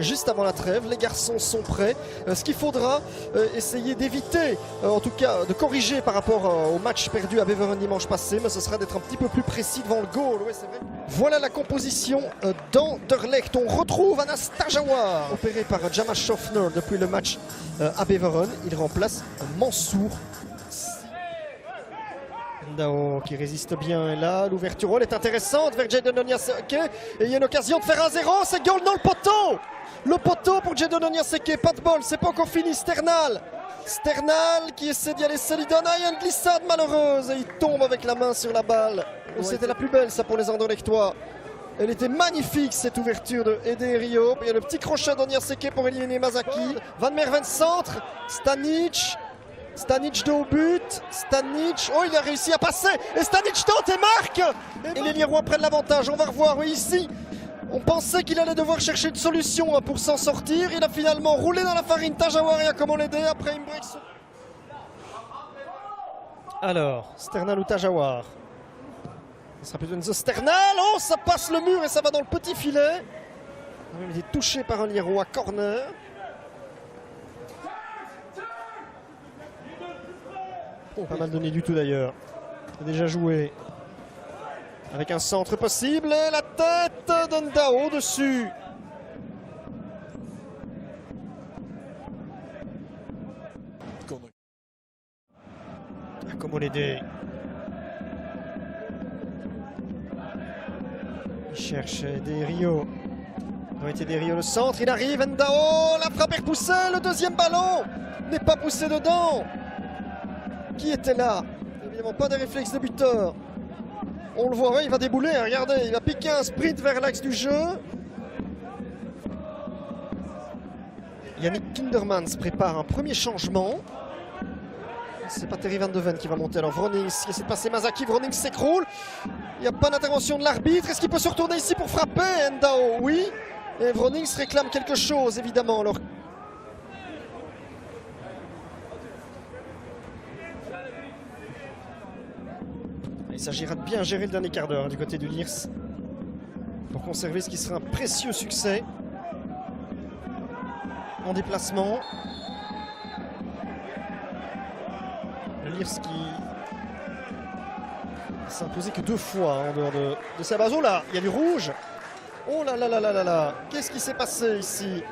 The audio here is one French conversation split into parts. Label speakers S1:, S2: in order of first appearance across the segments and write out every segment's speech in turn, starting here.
S1: juste avant la trêve. Les garçons sont prêts. Ce qu'il faudra essayer d'éviter, en tout cas de corriger par rapport au match perdu à Beveren dimanche passé, mais ce sera d'être un petit peu plus précis devant le goal. Ouais, c'est vrai. Voilà la composition d'Anderlecht. On retrouve Anas Tajawar, opéré par Jamal Schofner depuis le match à Beveren. Il remplace Mansour. Ndao qui résiste bien, et là l'ouverture elle est intéressante vers Jadon Onyaseke et il y a une occasion de faire 1-0, c'est goal dans le poteau pour Jadon Onyaseke, pas de bol, c'est pas encore fini. Sternal qui essaie d'y aller seul, il donne une glissade malheureuse et il tombe avec la main sur la balle. C'était la plus belle ça pour les Anderlechtois. Elle était magnifique cette ouverture de Ede Rio. Il y a le petit crochet d'Onyaseke pour éliminer Mazaki. Van Merven centre, Stanic de haut but, Stanic, oh il a réussi à passer, et Stanic tente et marque. Et les Liérois prennent l'avantage, on va revoir, oui ici, on pensait qu'il allait devoir chercher une solution pour s'en sortir, il a finalement roulé dans la farine. Tajawar et Akomolede après une break. Alors, Sternal ou Tajawar? Ce sera plutôt une Sternal, oh ça passe le mur et ça va dans le petit filet. Il est touché par un Liérois, corner. Pas mal donné du tout d'ailleurs. Il a déjà joué avec un centre possible et la tête d'Ndao dessus. Akomolede. Il cherche des Rio. Doit être des Rio le centre. Il arrive. Ndao. La frappe est repoussée. Le deuxième ballon n'est pas poussé dedans. Qui était là? Évidemment pas des réflexes de buteur. On le voit, ouais, il va débouler, hein, regardez, il va piquer un sprint vers l'axe du jeu. Yannick Kindermans prépare un premier changement. C'est pas Terry Van de Ven qui va monter. Alors Vronings qui essaie de passer Mazaki, Vronings s'écroule. Il n'y a pas d'intervention de l'arbitre. Est-ce qu'il peut se retourner ici pour frapper? Ndao, oui. Et Vronings réclame quelque chose, évidemment. Alors il s'agira de bien gérer le dernier quart d'heure du côté du Lierse pour conserver ce qui sera un précieux succès en déplacement. Le Lierse qui s'est imposé que 2 fois en dehors de sa base. Oh là, il y a du rouge. Oh là là là là là là. Qu'est-ce qui s'est passé ici?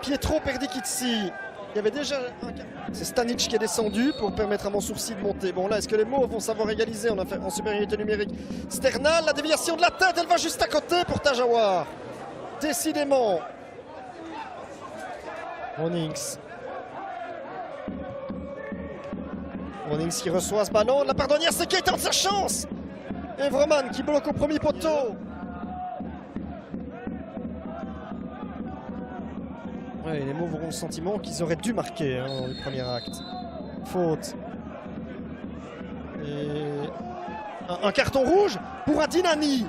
S1: Pietro Perdicizzi. Il y avait déjà un... C'est Stanic qui est descendu pour permettre à Mansourci de monter. Bon là, est-ce que les Mauves vont savoir égaliser en supériorité numérique? Sternal, la déviation de la tête, elle va juste à côté pour Tajawar. Décidément. Vronings qui reçoit ce ballon. La pardonnière, c'est qui tente sa chance. Et Vroman qui bloque au premier poteau. Ouais, les Mauves auront le sentiment qu'ils auraient dû marquer dans le premier acte. Faute. Et un carton rouge pour Adinani.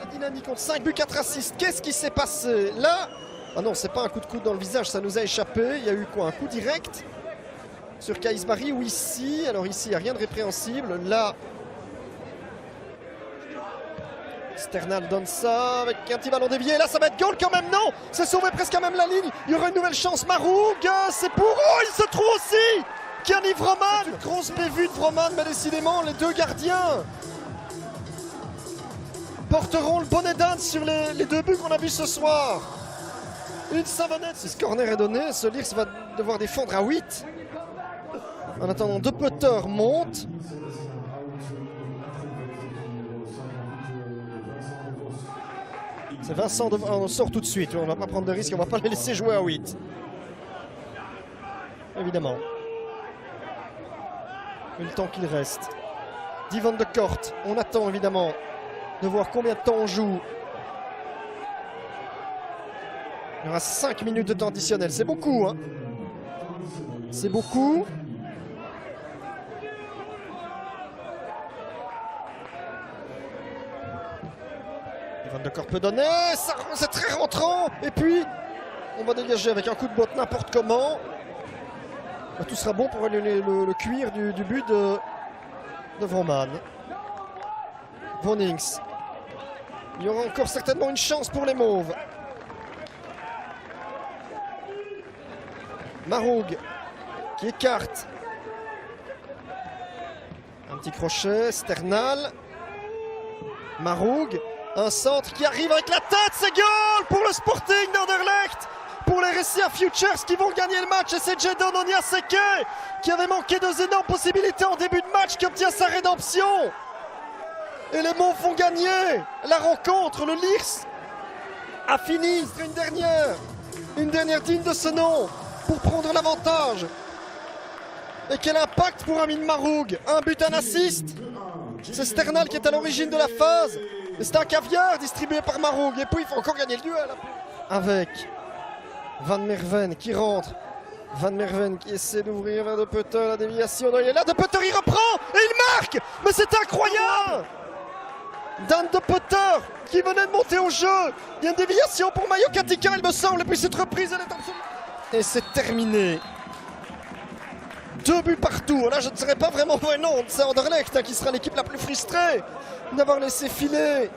S1: Adinani contre 5 buts, 4 assists. Qu'est-ce qui s'est passé là? Ah non, c'est pas un coup de coude dans le visage, ça nous a échappé. Il y a eu quoi? Un coup direct sur Kaisbari ou ici? Alors ici, il n'y a rien de répréhensible. Là, Sternal donne ça avec un petit ballon dévié. Là, ça va être goal quand même. Non, c'est sauvé presque à même la ligne. Il y aura une nouvelle chance. Maroug, c'est pour... Oh, il se trouve aussi Kiani Vroman. Une grosse bévue de Vroman, mais décidément, les deux gardiens porteront le bonnet d'âne sur les 2 buts qu'on a vus ce soir. Une savonnette. Si ce corner est donné, ce Lierse va devoir défendre à 8. En attendant, 2 putters montent. C'est Vincent, on sort tout de suite, on ne va pas prendre de risque, on ne va pas les laisser jouer à 8. Évidemment. Et le temps qu'il reste. Divan de Kort, on attend évidemment de voir combien de temps on joue. Il y aura 5 minutes de temps additionnel, c'est beaucoup, hein. C'est beaucoup. Van de Kort peut donner, c'est très rentrant. Et puis, on va dégager avec un coup de botte n'importe comment. Tout sera bon pour le cuir du but de Vroman. Vronings. Il y aura encore certainement une chance pour les Mauves. Maroug qui écarte. Un petit crochet, Sternal. Maroug, un centre qui arrive avec la tête, c'est goal pour le Sporting d'Anderlecht, pour les RSA Futures qui vont gagner le match. Et c'est Jadon Onyaseke qui avait manqué 2 énormes possibilités en début de match qui obtient sa rédemption. Et les Mauves vont gagner la rencontre. Le Lierse a fini une dernière digne de ce nom pour prendre l'avantage. Et quel impact pour Amine Maroug. Un but, un assist. C'est Sternal qui est à l'origine de la phase. C'est un caviar distribué par Maroug. Et puis il faut encore gagner le duel. Avec Van Merven qui rentre. Van Merven qui essaie d'ouvrir vers De Putter. La déviation. Non, il est là. De Putter, il reprend. Et il marque. Mais c'est incroyable. Dan De Putter qui venait de monter au jeu. Il y a une déviation pour Mayo Katika, il me semble. Et puis cette reprise, elle est absolument... Et c'est terminé. 2 buts partout. Là, je ne serais pas vraiment... Ouais, non, c'est Anderlecht qui sera l'équipe la plus frustrée d'avoir laissé filer